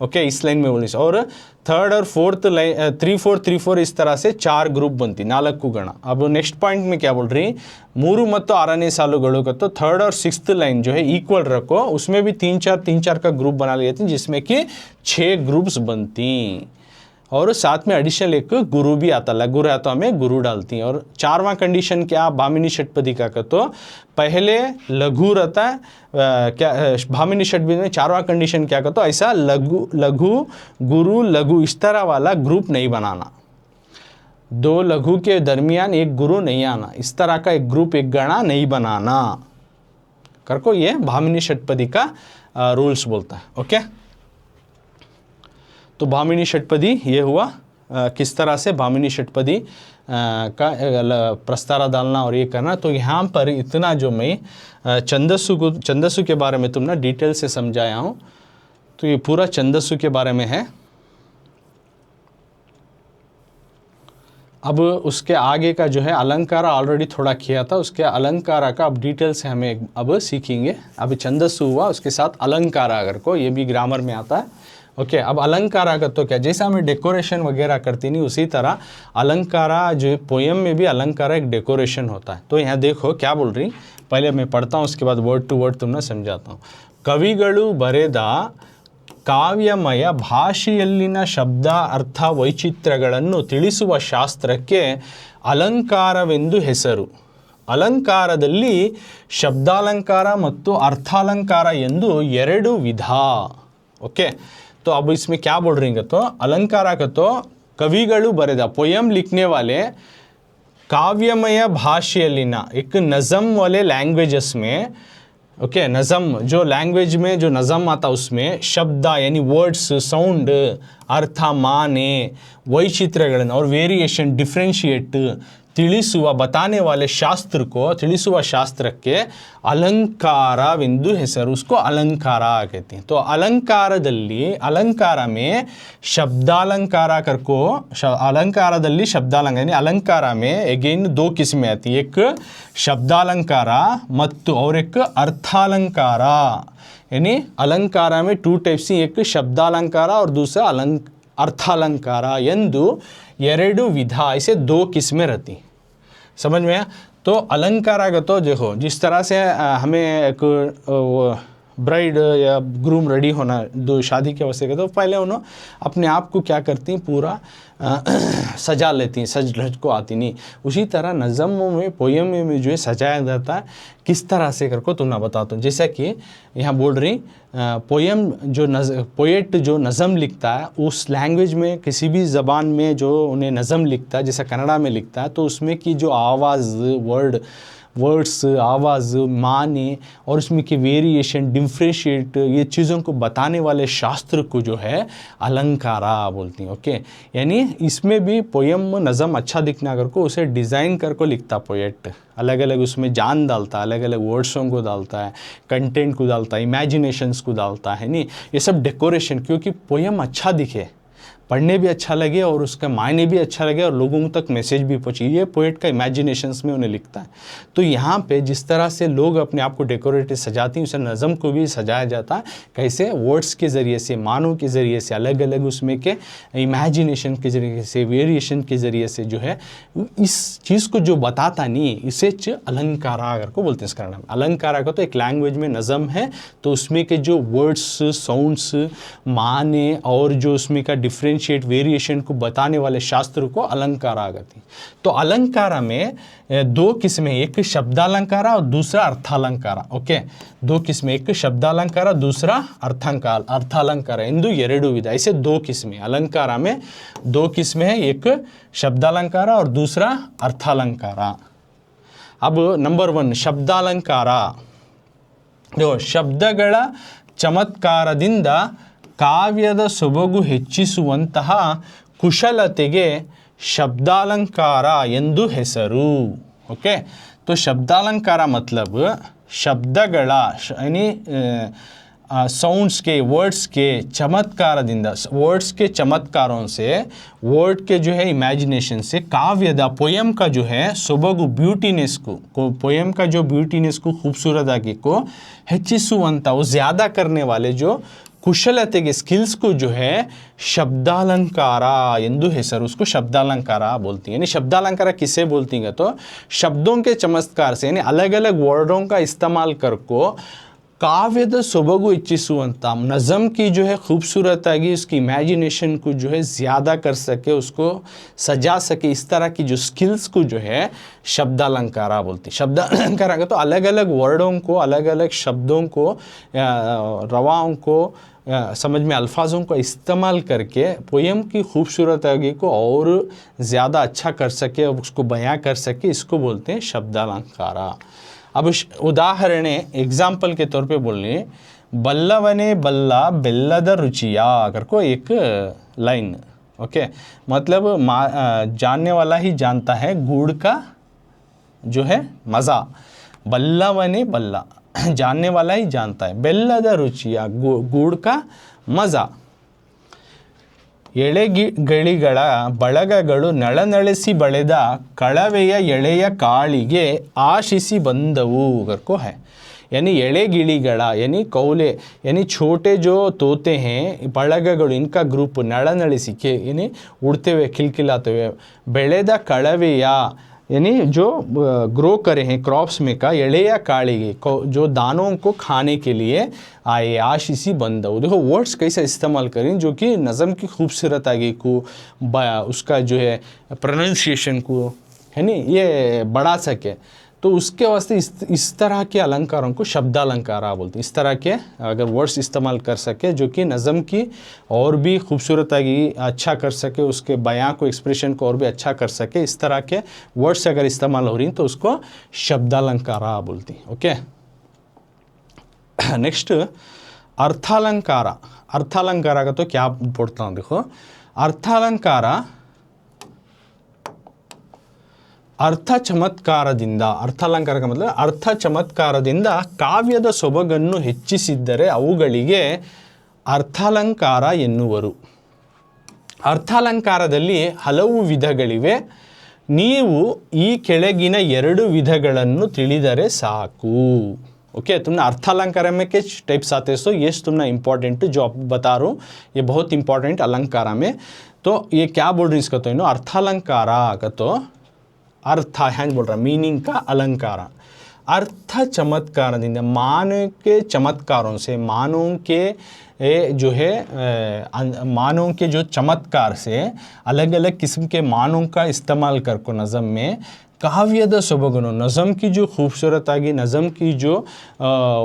ओके इस लाइन में बोली। और थर्ड और फोर्थ लाइन 3 4 3 4 इस तरह से 4 ग्रुप बनती, 4 गण। अब नेक्स्ट पॉइंट में क्या बोल रही, 3 ಮತ್ತು 6ನೇ ಸಾಲುಗಳು का तो थर्ड और सिक्स्थ लाइन जो है इक्वल रखो, उसमें भी 3 4 का ग्रुप बना लिए थे जिसमें कि 6 ग्रुप्स बनती, और साथ में एडिशनल एक गुरु भी आता, लघु रहा तो हमें गुरु डालती हैं। और 4वां कंडीशन क्या भामिनी षटपदी का तो पहले लघु रहता है क्या भामिनी षटपदी में 4वां कंडीशन क्या तो ऐसा लघु लघु गुरु लघु इस तरह वाला ग्रुप नहीं बनाना, 2 लघु के दरमियान एक गुरु नहीं आना, इस तरह का एक ग्रुप एक गणा नहीं बनाना करको, ये भामिनी षटपदी का रूल्स बोलता है। ओके, तो भामिनी षटपदी ये हुआ किस तरह से भामिनी षटपदी का प्रस्तारा डालना और ये करना। तो यहाँ पर इतना जो मैं छंदस्सु के बारे में तुमने डिटेल से समझाया हूँ, तो ये पूरा छंदस्सु के बारे में है। अब उसके आगे का जो है अलंकारा ऑलरेडी थोड़ा किया था, उसके अलंकारा का अब डिटेल से हमें अब सीखेंगे। अब छंदस्सु हुआ, उसके साथ अलंकारा अगर को, ये भी ग्रामर में आता है। ओके, अब अलंकारा का तो क्या, जैसा हमें डेकोरेशन वगैरह करती नहीं उसी तरह अलंकारा जो पोयम में भी अलंकारा एक डेकोरेशन होता है। तो यहाँ देखो क्या बोल रही, पहले मैं पढ़ता हूँ उसके बाद वर्ड टू वर्ड तुमने समझाता हूँ। ಕವಿಗಳು ಬರೆದ ಕಾವ್ಯಮಯ ಭಾಷೆಯಲ್ಲಿನ ಶಬ್ದ ಅರ್ಥ ವೈಚಿತ್ರ್ಯಗಳನ್ನು ತಿಳಿಸುವ ಶಾಸ್ತ್ರಕ್ಕೆ ಅಲಂಕಾರವೆಂದು ಹೆಸರು। ಅಲಂಕಾರದಲ್ಲಿ ಶಬ್ದಾಲಂಕಾರ ಮತ್ತು ಅರ್ಥಾಲಂಕಾರ ಎಂದು 2 ವಿಧ। ओके, तो अब इसमें क्या बोल रही हैं तो अलंकारा का तो कविಗಳು बरेदा पोयम लिखने वाले काव्यमय भाषेयಲ್ಲಿನ एक नज़म वाले लैंग्वेजेस में, ओके नज़म जो लैंग्वेज में जो नज़म आता उसमें शब्द यानी वर्ड्स साउंड अर्थ माने वैचित्र्यಗಳನ್ನು और वेरिएशन डिफ्रेंशिएट ತಿಳಿಸುವ बताने वाले शास्त्र को ತಿಳಿಸುವ ಶಾಸ್ತ್ರಕ್ಕೆ अलंकारವೆಂದು ಹೆಸರು, उसको अलंकार कहते हैं। तो अलंकारದಲ್ಲಿ अलंकार में शब्दालंकार करको अलंकारದಲ್ಲಿ शब्दालंकार यानी अलंकार में अगेन 2 किस्में आती है, एक शब्दालंकार ಮತ್ತು और एक अर्थालंकार। यानी अलंकार में 2 टाइप्स, एक शब्दालंकार और दूसरा अर्थालंकार ಎಂದು 2 विधा, ऐसे 2 किस्में रहती, समझ में आया। तो अलंकार का तो देखो जिस तरह से हमें एक ब्राइड या ग्रूम रेडी होना दो शादी के अवसर के, तो पहले उन्होंने अपने आप को क्या करती हैं पूरा सजा लेती हैं, सज धज को आती नहीं। उसी तरह नज़मों में पोयम में जो है सजाया जाता है किस तरह से करको तुम ना बताता हूँ। जैसा कि यहाँ बोल रही पोयम जो पोएट जो नज़म लिखता है उस लैंग्वेज में किसी भी ज़बान में जो उन्हें नज़म लिखता है, जैसा कन्नड़ा में लिखता है, तो उसमें की जो आवाज़ वर्ड्स आवाज़ माने और उसमें की वेरिएशन डिफ्रेंशिएट ये चीज़ों को बताने वाले शास्त्र को जो है अलंकारा बोलती हैं। ओके, यानी इसमें भी पोयम नज़म अच्छा दिखना अगर को उसे डिज़ाइन कर को लिखता पोएट, अलग अलग उसमें जान डालता है, अलग अलग वर्ड्सों को डालता है, कंटेंट को डालता है, इमेजिनेशंस को डालता है, नहीं ये सब डेकोरेशन, क्योंकि पोयम अच्छा दिखे, पढ़ने भी अच्छा लगे और उसका मायने भी अच्छा लगे और लोगों तक मैसेज भी पहुँचे, ये पोएट का इमेजिनेशंस में उन्हें लिखता है। तो यहाँ पे जिस तरह से लोग अपने आप को डेकोरेटिव सजाती हैं, उसे नज़म को भी सजाया जाता है कैसे, वर्ड्स के ज़रिए से, मानों के ज़रिए से, अलग अलग उसमें के इमेजिनेशन के ज़रिए से, वेरिएशन के ज़रिए से जो है इस चीज़ को जो बताता नहीं, इसे अलंकारा अगर को बोलते हैं इस कारण। अलंकारा का तो एक लैंग्वेज में नज़म है, तो उसमें के जो वर्ड्स साउंड्स माने और जो उसमें का डिफरेंट डिफ्रेंशिएट वेरिएशन को बताने वाले शास्त्र को अलंकार आगती। तो अलंकार में दो किस्में, एक शब्दालंकार और दूसरा अर्थालंकार। ओके, दो किस्में, एक शब्दालंकार दूसरा अर्थालंकार ಎಂದು ಎರಡು ವಿಧ। ऐसे दो किस्में अलंकार में, दो किस्में हैं, एक शब्दालंकार और दूसरा अर्थालंकार। अब नंबर 1 ಶಬ್ದಾಲಂಕಾರ। ಶಬ್ದಗಳ ಚಮತ್ಕಾರದಿಂದ ಕಾವ್ಯದ ಸೊಬಗು ಹೆಚ್ಚಿಸುವಂತಹ ಕುಶಲತೆಗೆ ಶಬ್ದಾಲಂಕಾರ ಎಂದು ಹೆಸರು। ओके, तो शब्दालंकार मतलब शब्दಗಳ यानी साउंड्स के, वर्ड्स के चमत्कारದಿಂದ, वर्ड्स के चमत्कारों से, वर्ड के जो है इमेजिनेशन से काव्यदा पोयम का जो है सोबगु ब्यूटीनेस को पोयम का जो ब्यूटीनेस को खूबसूरती को ಹೆಚ್ಚಿಸುವಂತ, वो ज़्यादा करने वाले जो कुशलते के स्किल्स को जो है शब्दालंकार ಎಂದು ಹೆಸರು, उसको शब्दालंकार बोलती है। यानी शब्दालंकार किसे बोलती है तो शब्दों के चमत्कार से, यानी अलग अलग वर्डों का इस्तेमाल करको काव्यद सोबगु इच्छिसुवंता, नज़म की जो है खूबसूरत आगी, उसकी इमेजिनेशन को जो है ज़्यादा कर सके, उसको सजा सके, इस तरह की जो स्किल्स को जो है शब्दालंकार बोलती। शब्दालंकार का तो अलग अलग वर्डों को, अलग अलग शब्दों को, रवाओं को, समझ में अल्फाजों को इस्तेमाल करके पोयम की खूबसूरती को और ज़्यादा अच्छा कर सके, उसको बयां कर सके, इसको बोलते हैं शब्दालंकार। अब उदाहरण एग्जाम्पल के तौर पे बोलने, बल्लवने बल्ला बेल्लद रुचिया अगर को एक लाइन। ओके, मतलब जानने वाला ही जानता है गुड़ का जो है मज़ा। बल्लवने बल्ला, जानने वाला ही जानता है, बेल्लद रुचिया गुड़ का मज़ा। ಎಳೆಗಿಳಿಗಳ ಬಳಗಗಳು ನಳನಳಿಸಿ ಬಳೆದ ಕಳವೆಯ ಎಳೆಯ ಕಾಳಿಗೆ ಆಶಿಸಿ ಬಂದವು करको है। यानी एड़े गिड़ीगड़ा यानी कौले यानी छोटे जो तोते हैं, ಬಳಗಗಳು इनका ग्रुप नळनಳಿಸಿ के यानी उड़ते हुए खिलखिलाते हुए, ಬೆಳೆದ ಕಳವೆಯ यानी जो ग्रो करे हैं क्रॉप्स में का, एड़ेया काड़ीगे जो दानों को खाने के लिए आए, आशीषी बंदव। देखो वर्ड्स कैसे इस्तेमाल करें जो कि नज़म की खूबसूरत आगे को, उसका जो है प्रोनाउंसिएशन को है नी ये बढ़ा सके, तो उसके वास्ते इस तरह के अलंकारों को शब्दालंकार बोलते हैं। इस तरह के अगर वर्ड्स इस्तेमाल कर सके जो कि नज़म की और भी खूबसूरती अच्छा कर सके, उसके बयां को, एक्सप्रेशन को और भी अच्छा कर सके, इस तरह के वर्ड्स अगर इस्तेमाल हो रही तो उसको शब्दालंकार बोलती। Okay, next अर्थालंकार। अर्थालंकार का तो क्या पढ़ता हूँ, देखो अर्थालंकार अर्थ ಚಮತ್ಕಾರದಿಂದ, ಅರ್ಥಾಲಂಕಾರ का मतलब अर्थ ಚಮತ್ಕಾರದಿಂದ ಕಾವ್ಯದ ಸೊಬಗನ್ನು ಹೆಚ್ಚಿಸಿದ್ದರೆ ಅವುಗಳಿಗೆ ಅರ್ಥಾಲಂಕಾರ ಎನ್ನುವರು। ಅರ್ಥಾಲಂಕಾರದಲ್ಲಿ ಹಲವು ವಿಧಗಳಿವೆ, ನೀವು ಈ ಕೆಳಗಿನ ಎರಡು ವಿಧಗಳನ್ನು ತಿಳಿದರೆ ಸಾಕು। ओके, तुमने अर्थालंकार में के टाइप्स आते हैं, सो ये तुमने इंपॉर्टेंट जो आप बता रहा हूँ ये बहुत इंपॉर्टेंट अलंकार में। तो ये क्या बोल रही इसका, तो इन्हों अर्थालंकार का तो अर्थ है बोल रहा, मीनिंग का अलंकार। अर्थ चमत्कारದಿಂದ, मानव के चमत्कारों से, मानव के जो है मानव के जो चमत्कार से अलग अलग किस्म के मानों का इस्तेमाल करको नज़म में काव्यद सोबगुनो, नज़म की जो खूबसूरत आगी, नज़म की जो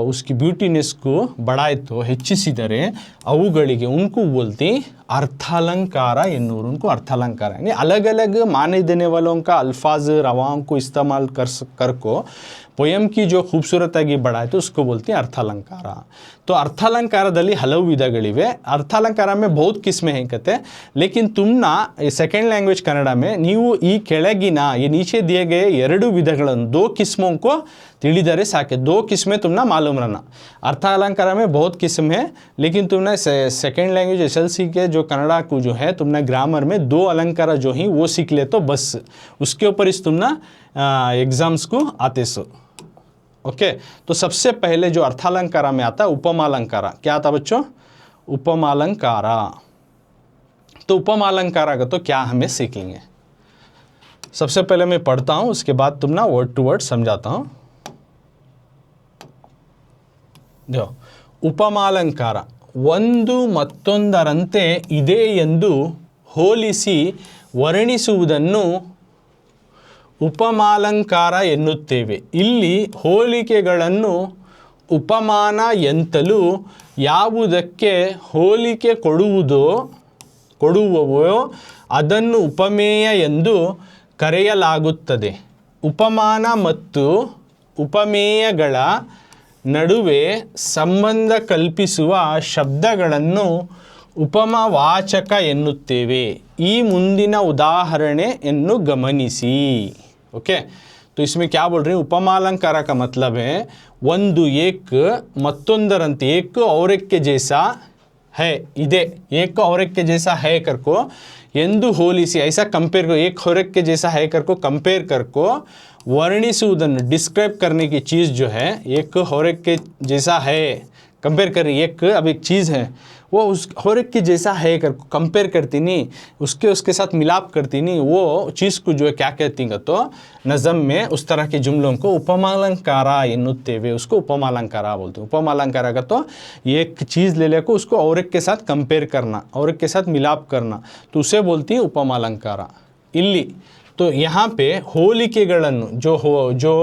उसकी ब्यूटीनेस को बढ़ाए तो ಹೆಚ್ಚಿಸಿದರೆ ಅವುಗಳಿಗೆ उनको बोलते अर्थालंकार एन्नूर। उनको अर्थालंकार यानी अलग अलग माने देने वालों का अल्फाज रवाओं को इस्तेमाल कर को पोयम की जो खूबसूरती बढ़ाए तो उसको बोलते हैं अर्थालंकार। तो अर्थालंकारದಲ್ಲಿ ಹಲವು ವಿಧಗಳಿವೆ। अर्थालंकार में बहुत किस्में हैं कहते हैं, लेकिन तुमना सेकेंड लैंग्वेज कन्नड़ में ನೀವು ಈ ಕೆಳಗಿನ ये नीचे दिए गए ಎರಡು ವಿಧಗಳನ್ನು, दो किस्मों को ತಿಳಿದರೆ ಸಾಕೆ। दो किस्में तुमना मालूम रहना। अर्थालंकार में बहुत किस्म है, लेकिन तुमने सेकेंड लैंग्वेज SLC के जो कन्नड़ा को जो है तुमने ग्रामर में दो अलंकार जो ही वो सीख ले तो बस, उसके ऊपर इस तुमना एग्ज़ाम्स को आते सो। ओके, तो सबसे पहले जो अर्थालंकार में आता है उपमालंकार। क्या आता बच्चों, उपमालंकार। तो उपमालंकार का तो क्या हमें सीखेंगे, सबसे पहले मैं पढ़ता हूँ, उसके बाद तुम ना वर्ड टू वर्ड समझाता हूँ। देखो उपमालंकार, ಒಂದು ಮತ್ತೊಂದರಂತೆ ಇದೆ ಎಂದು ಹೋಲಿಸಿ ವರ್ಣಿಸುವುದನ್ನು ಉಪಮಾಲಂಕಾರ ಎನ್ನುತ್ತೇವೆ. ಇಲ್ಲಿ ಹೋಲಿಕೆಗಳನ್ನು ಉಪಮಾನ ಎಂತಲೂ ಯಾವುದಕ್ಕೆ ಹೋಲಿಕೆ ಕೊಡುವವೋ ಅದನ್ನು ಉಪಮೇಯ ಎಂದು ಕರೆಯಲಾಗುತ್ತದೆ. ಉಪಮಾನ ಮತ್ತು ಉಪಮೇಯಗಳ ನಡುವೆ ಸಂಬಂಧ ಕಲ್ಪಿಸುವ ಶಬ್ದಗಳನ್ನು ಉಪಮಾವಾಚಕ ಎನ್ನುತ್ತೇವೆ. ಈ ಮುಂದಿನ ಉದಾಹರಣೆಯನ್ನು गमनिसी. ओके, तो इसमें क्या बोल रहे हैं, उपमालंकार का मतलब है ಒಂದು एक ಮತ್ತೊಂದರಂತೆ, एक और एक के जैसा है, इदे एक और एक के जैसा है करको ಎಂದು ಹೋಲಿಸಿ, ऐसा कंपेयर को एक और एक के जैसा है करको कंपेयर करको वर्णिಸುವುದನ್ನು डिस्क्राइब करने की चीज़ जो है एक और एक के जैसा है, कंपेयर कर रही, एक अब एक चीज़ है वो उस और एक के जैसा है कर कंपेयर करती नहीं, उसके साथ मिलाप करती नहीं, वो चीज़ को जो है क्या कहती हैं तो नज़म में उस तरह के जुमलों को उपमालंकारा एन्नुत्तेवे, उसको उपमालंकारा बोलते हैं. उपमालंकारा का तो एक चीज़ ले लेकर उसको और एक के साथ कंपेयर करना, और एक के साथ मिलाप करना, तो उसे बोलती है उपमालंकारा. इल्ली तो यहाँ पे होलिकेಗಳನ್ನು जो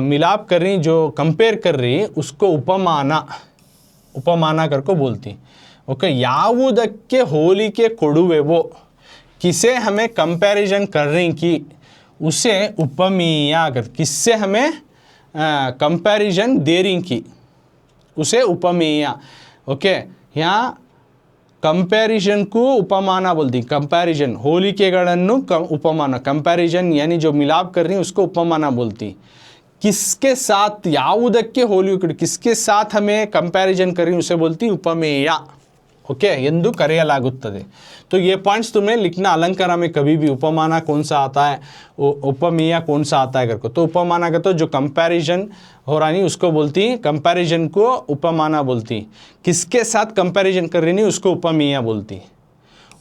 मिलाप कर रही, जो कंपेयर कर रही, उसको उपमाना करको बोलती. ओके, ಯಾವುದಕ್ಕೆ ಹೋಲಿಕೆ ಕೊಡುವೆವೋ, किसे हमें कंपैरिजन कर रही कि उसे उपमेय कर, किससे हमें कंपैरिजन दे रही की उसे उपमेय. ओके, यहाँ कंपैरिजन को उपमाना बोलती. कंपैरिजन होलिकेಗಳನ್ನು उपमाना, कंपैरिजन यानी जो मिलाप कर रही उसको उपमाना बोलती. किसके साथ, ಯಾವುದಕ್ಕೆ ಹೋಲಿಕೆ, किसके साथ हमें कंपैरिजन कर रही उसे बोलती उपमेय. ओके, ಎಂದು ಕರೆಯಲಾಗುತ್ತದೆ. तो ये पॉइंट्स तुम्हें लिखना अलंकारा में कभी भी, उपमाना कौन सा आता है, उपमेय कौन सा आता है करको. तो उपमाना का तो जो कंपैरिजन हो रहा नहीं उसको बोलती, कंपैरिजन को उपमाना बोलती. किसके साथ कंपैरिजन कर रही नहीं उसको उपमेय बोलती.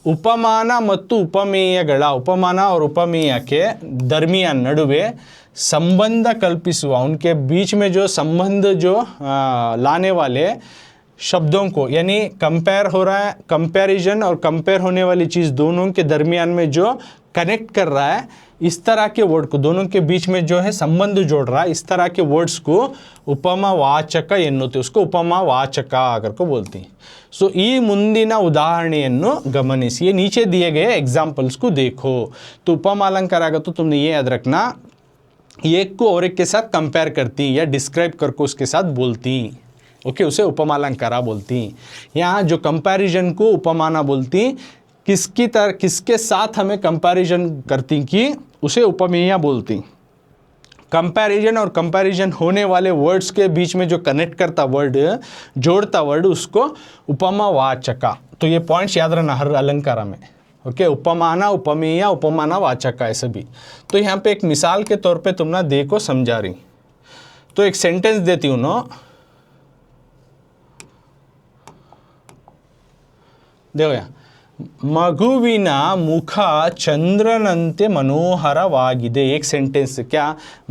उपमाना ಮತ್ತು ಉಪಮೇಯಗಳ, उपमाना और उपमेय के दरमियान नಡುವೆ संबंध कल्पिಸುವ, उनके बीच में जो संबंध जो लाने वाले शब्दों को, यानी कंपेयर हो रहा है, कंपैरिजन और कंपेयर होने वाली चीज़ दोनों के दरमियान में जो कनेक्ट कर रहा है, इस तरह के वर्ड को, दोनों के बीच में जो है संबंध जोड़ रहा है, इस तरह के वर्ड्स को उपमावाचक ಎನ್ನುತ್ತೆ, उसको उपमावाचक आकर को बोलती. सो ಈ ಮುಂದಿನ ಉದಾಹರಣೆಯನ್ನು गमनिसी, ये नीचे दिए गए एग्जाम्पल्स को देखो. तो उपमालंकार आगा तो तुमने ये याद रखना, एक को और एक के साथ कंपेयर करती या डिस्क्राइब करके उसके साथ बोलती. ओके, उसे उपमालंकारा बोलती. यहाँ जो कंपैरिजन को उपमाना बोलती, किसके साथ हमें कंपैरिजन करती कि उसे उपमेय बोलती. कंपैरिजन और कंपैरिजन होने वाले वर्ड्स के बीच में जो कनेक्ट करता वर्ड, जोड़ता वर्ड, उसको उपमावाचका. तो ये पॉइंट्स याद रखना हर अलंकारा में. ओके, उपमाना, उपमेय, उपमाना वाचक ऐसे भी. तो यहाँ पे एक मिसाल के तौर पे तुम ना देखो, समझा रही. तो एक सेंटेंस देती हूँ ना, देखो यहाँ, ಮಗುವಿನ ಮುಖ ಚಂದ್ರನಂತೆ ಮನೋಹರವಾಗಿದೆ. एक सेंटेंस क्या,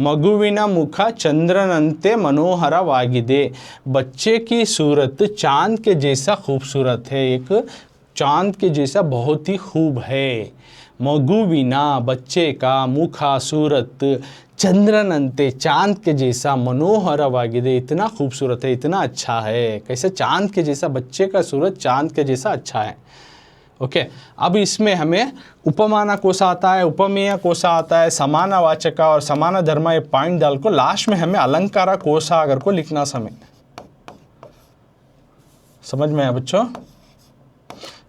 मगुविना मुख चंद्रनंते मनोहरवाಗಿದೆ. बच्चे की सूरत चांद के जैसा खूबसूरत है, एक चांद के जैसा बहुत ही खूब है. मगुविना बच्चे का, मुख सूरत, चंद्रनंते चांद के जैसा, मनोहरवाಗಿದೆ इतना खूबसूरत है, इतना अच्छा है. कैसे चांद के जैसा, बच्चे का सूरत चांद के जैसा अच्छा है. ओके, अब इसमें हमें उपमाना कोसा आता है, उपमेय कोसा आता है, समानवाचक और समान धर्म, ये पॉइंट डाल को लास्ट में हमें अलंकारा कोसा अगर को लिखना समय. समझ में आया बच्चों?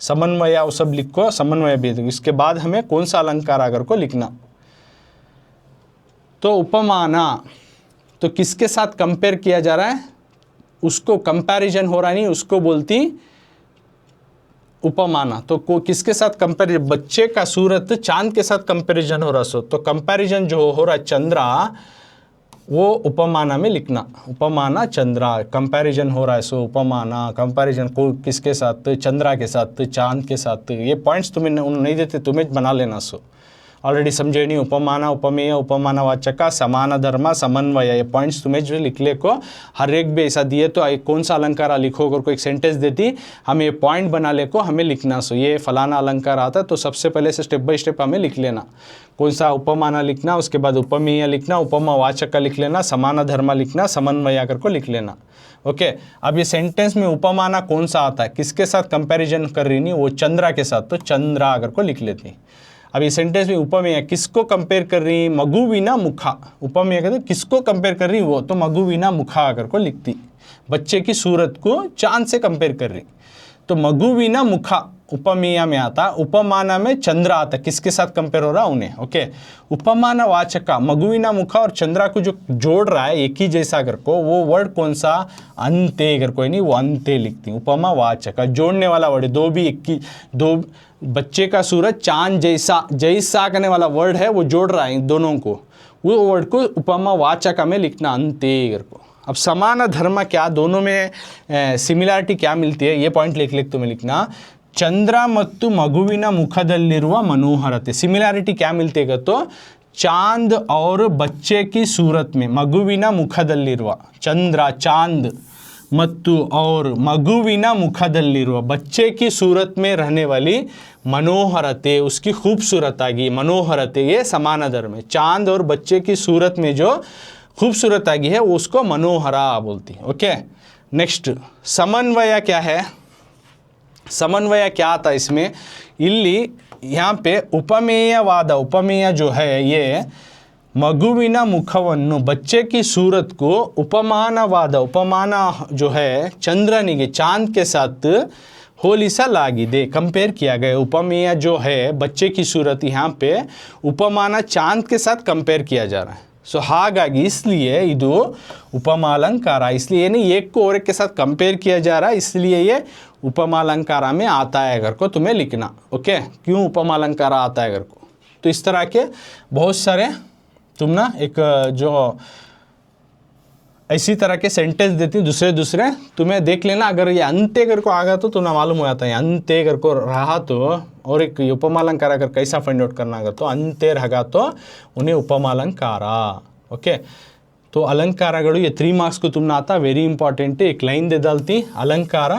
समन्वय वो सब लिखो, समन्वय भी. इसके बाद हमें कौन सा अलंकार अगर को लिखना. तो उपमाना तो किसके साथ कंपेयर किया जा रहा है, उसको कंपैरिजन हो रहा नहीं, उसको बोलती उपमाना. तो किसके साथ कंपैरिजन, बच्चे का सूरत चांद के साथ कंपैरिजन हो रहा, सो तो कंपैरिजन जो हो रहा है चंद्रा, वो उपमाना में लिखना. उपमाना चंद्रा, कंपैरिजन हो रहा है, सो उपमाना कंपैरिजन को किसके साथ, चंद्रा के साथ, चांद के साथ. ये पॉइंट्स तुम्हें नहीं देते, तुम्हें बना लेना. सो ऑलरेडी समझे नहीं, उपमान उपमेय उपमानवाचक समान धर्म समन्वय, ये पॉइंट्स तुम्हें जो लिख ले को हर एक भी ऐसा दिए तो कौन सा अलंकार लिखो, अगर कोई एक सेंटेंस देती हमें ये पॉइंट बना ले को हमें लिखना, सो ये फलाना अलंकार आता है तो सबसे पहले से स्टेप बाय स्टेप हमें लिख लेना, कौन सा उपमाना लिखना, उसके बाद उपमेय लिखना, उपमावाचक का लिख लेना, समान धर्म लिखना, समन्वय करके लिख लेना। ओके अब ये सेंटेंस में उपमाना कौन सा आता है, किसके साथ कंपैरिजन कर रही नहीं, वो चंद्रा के साथ, तो चंद्रा अगर को लिख लेती। अब ये सेंटेंस में उपमेय किसको कंपेयर कर रही, मगुविना मुखा, उपमेय कहते किसको कंपेयर कर रही वो, तो मगुविना मुखा अगर को लिखती, बच्चे की सूरत को चांद से कंपेयर कर रही, तो मगुविना मुखा उपमेय में आता, उपमाना में चंद्रा आता, किसके साथ कंपेयर हो रहा उन्हें। ओके उपमाना वाचक मगुविना मुखा और चंद्रा को जो जोड़ रहा है एक ही जैसा अगर को, वो वर्ड कौन सा, अंते अगर कोई नहीं वो अंते लिखती, उपमा वाचक जोड़ने वाला वर्ड, दो भी एक ही, दो बच्चे का सूरज चांद जैसा, जैसा करने वाला वर्ड है वो जोड़ रहा है इन दोनों को, वो वर्ड को उपमा वाचक में लिखना अंते अगर को। अब समान धर्म क्या, दोनों में सिमिलरिटी क्या मिलती है, ये पॉइंट लिख तुम्हें लिखना, चंद्र ಮತ್ತು ಮಗುವಿನ ಮುಖದಲ್ಲಿರುವ मनोहरते, सिमिलरिटी क्या मिलती है तो चांद और बच्चे की सूरत में, मगुविना मुखदಲ್ಲಿರುವ चंद्र चांद मत्तु और मगुविना मुखदಲ್ಲಿರುವ बच्चे की सूरत में रहने वाली मनोहरते, उसकी खूबसूरत आगी, मनोहरते ये समान धर्म है, चांद और बच्चे की सूरत में जो खूबसूरत आगी है उसको मनोहरा बोलती है। ओके नेक्स्ट समन्वय क्या है, समन्वय क्या आता है इसमें, इल्ली यहाँ पे उपमेयवाद, उपमेय जो है ये मगुविना मुखवन्नु बच्चे की सूरत को उपमानवाद, उपमाना जो है चंद्रनिगे चांद के साथ होलिಸಲಾಗಿದೆ, कंपेयर किया गया, उपमेय जो है बच्चे की सूरत यहाँ पे उपमाना चांद के साथ कंपेयर किया जा रहा है। सो ಹಾಗಾಗಿ इसलिए ಇದು उपमालंकार, इसलिए नहीं एक को और एक के साथ कंपेयर किया जा रहा है, इसलिए ये उपमालंकार में आता है अगर को तुम्हें लिखना। ओके क्यों उपमालंकार आता है अगर को, तो इस तरह के बहुत सारे तुम ना एक जो इसी तरह के सेंटेंस देती दूसरे दूसरे तुम्हें देख लेना, अगर ये अंत्य अगर को आ गया तो तुम्हें मालूम हो जाता है अंत्य अगर को रहा तो, और एक उपमालंकार अगर कैसा फाइंड आउट करना अगर तो अंत्य रहा तो उन्हें उपमालंकार। ओके तो अलंकारಗಳು ये 3 मार्क्स को तुमने आता, ವೆರಿ ಇಂಪಾರ್ಟೆಂಟ್, एक लाइन दे डालती, अलंकार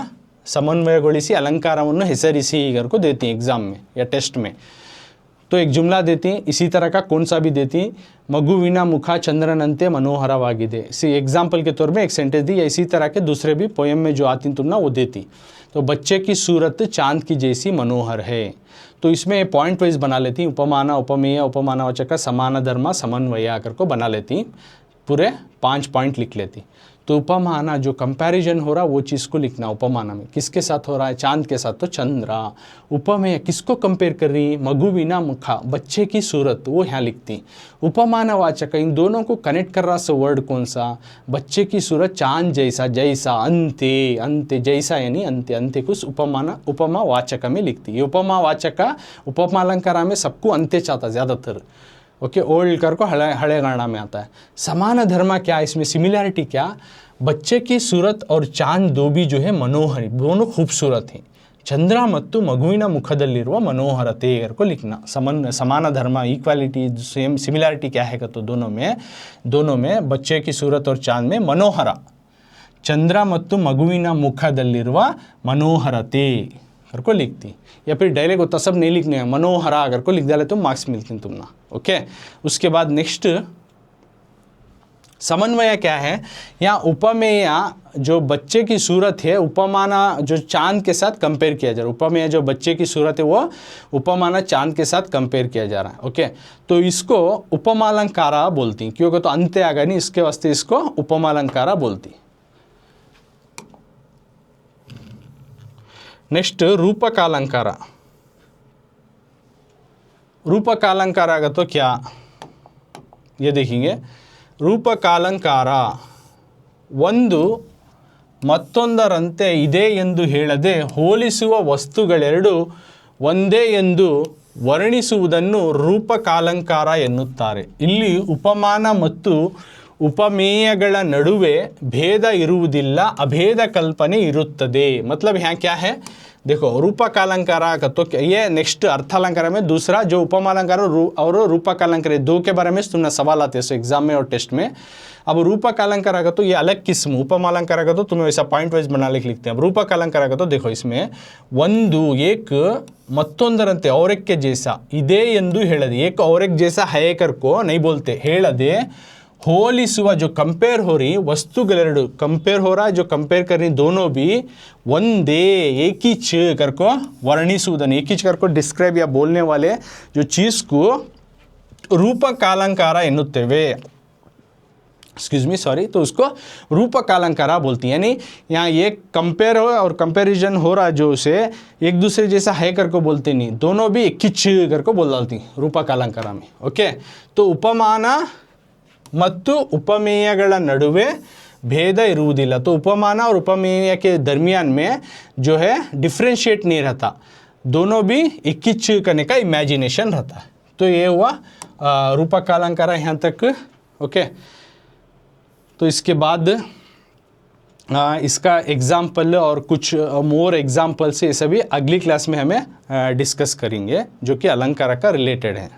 समन्वयಗೊಳಿಸಿ अलंकारವನ್ನು ಹೆಸರಿಸಿ अगर को देती एग्जाम में या टेस्ट में, तो एक जुमला देती, इसी तरह का कौन सा भी देती, मगुविना मुखा चंद्रनंते मनोहरवाಗಿದೆ, सी एग्जाम्पल के तौर में एक सेंटेंस दी, या इसी तरह के दूसरे भी पोएम में जो आती तुम ना वो देती, तो बच्चे की सूरत चांद की जैसी मनोहर है, तो इसमें पॉइंट वाइज बना लेती, उपमाना उपमेय उपमानवाचक समान धर्म समन्वय आकर को बना लेती, पूरे 5 पॉइंट लिख लेती। तो उपमाना जो कंपैरिजन हो रहा वो चीज़ को लिखना, उपमाना में किसके साथ हो रहा है, चांद के साथ, तो चंद्रा। उपमेय किसको कंपेयर कर रही, मगुविना मुखा बच्चे की सूरत, वो यहाँ लिखती। उपमानवाचक इन दोनों को कनेक्ट कर रहा सा वर्ड कौन सा, बच्चे की सूरत चांद जैसा, जैसा अंत्य, अंत्य जैसा यानी अंत्य, अंत्य कुछ उपमाना उपमावाचक में लिखती है। उपमावाचक उपमालंकार में सबको अंत्य चाहता ज़्यादातर। ओके ओल्ड कर को हड़े गणना में आता है। समान धर्म क्या, इसमें सिमिलरिटी क्या, बच्चे की सूरत और चांद दो भी जो है मनोहरी, दोनों खूबसूरत हैं। चंद्र ಮತ್ತು ಮಗುವಿನ ಮುಖದಲ್ಲಿರುವ मनोहरते को लिखना, समान धर्म इक्वालिटी सेम सिमिलरिटी क्या है तो दोनों में बच्चे की सूरत और चांद में मनोहर, चंद्र ಮತ್ತು ಮಗುವಿನ ಮುಖದಲ್ಲಿರುವ मनोहरते अगर को लिखती, या फिर डायरेक्ट होता सब नहीं लिखने, मनोहरा अगर को लिख डाले तो मार्क्स मिलते हैं तुम ना। ओके उसके बाद नेक्स्ट समन्वय क्या है, यहाँ उपमेय जो बच्चे की सूरत है उपमाना जो चांद के साथ कंपेयर किया जा रहा है, उपमेय जो बच्चे की सूरत है वो उपमाना चांद के साथ कंपेयर किया जा रहा है। ओके तो इसको उपमालंकारा बोलती, क्योंकि तो अंत्य आ गया नहीं इसके वास्ते इसको उपमालंकारा बोलती। नेक्स्ट रूपकालंकार, रूपकालंकार आगा तो क्या ये देखेंगे, ರೂಪಕಾಲಂಕಾರ ಒಂದು ಮತ್ತೊಂದರಂತೆ ಇದೆ ಎಂದು ಹೇಳದೆ ಹೋಲಿಸುವ ವಸ್ತುಗಳೆರಡು ಒಂದೇ ಎಂದು ವರ್ಣಿಸುವುದನ್ನು ರೂಪಕಾಲಂಕಾರ ಎನ್ನುತ್ತಾರೆ। ಇಲ್ಲಿ ಉಪಮಾನ ಮತ್ತು ಉಪಮೇಯಗಳ ನಡುವೆ ಭೇದ ಇರುವುದಿಲ್ಲ, ಅಭೇದ ಕಲ್ಪನೆ ಇರುತ್ತದೆ। मतलब यहाँ क्या है, देखो रूपकालंकार का तो ये नेक्स्ट अर्थालंकार में दूसरा जो उपमालंकार और रूपकालंकार, दो के बारे में सुनना सवाल आते हैं एग्जाम में और टेस्ट में। अब रूपकालंकार का तो ये अलग किस्म, उपमालंकार का तो तुम्हें वैसा पॉइंट वाइज बना लिखते हैं। अब रूपकालंकार का तो देखो इसमें ಒಂದು एक ಮತ್ತೊಂದರಂತೆ औरक जैसा इदे ಎಂದು ಹೇಳದೆ, एक औरक जैसा है कर को नहीं बोलते, ಹೇಳದೆ ಹೋಲಿಸುವ जो कंपेयर हो रही वस्तुगಳೆರಡು कंपेयर हो रहा है, जो कंपेयर कर रही दोनों भी ಒಂದೇ एक ही चीज कर को वर्णिಸುವುದನ್ನು, एक ही कर को डिस्क्राइब या बोलने वाले जो चीज़ को रूपकालंकार ಎನ್ನುತ್ತೇವೆ। एक्सक्यूज मी सॉरी, तो उसको रूपकालंकार बोलती है। यानी यहाँ एक कंपेयर हो और कंपैरिजन हो रहा जो उसे एक दूसरे जैसा है कर को बोलते नहीं, दोनों भी एक ही चीज कर को बोल डालती रूपकालंकार में। ओके, तो उपमान ಮತ್ತು ಉಪಮೇಯಗಳ ನಡುವೆ भेद इरुವುದಿಲ್ಲ, तो उपमान और उपमेय के दरमियान में जो है डिफ्रेंशिएट नहीं रहता, दोनों भी एक ही चीज करने का इमेजिनेशन रहता है। तो ये हुआ रूपकालंकार यहाँ तक। ओके, तो इसके बाद इसका एग्जाम्पल और कुछ मोर एग्जाम्पल से ये सभी अगली क्लास में हमें डिस्कस करेंगे, जो कि अलंकार का रिलेटेड है।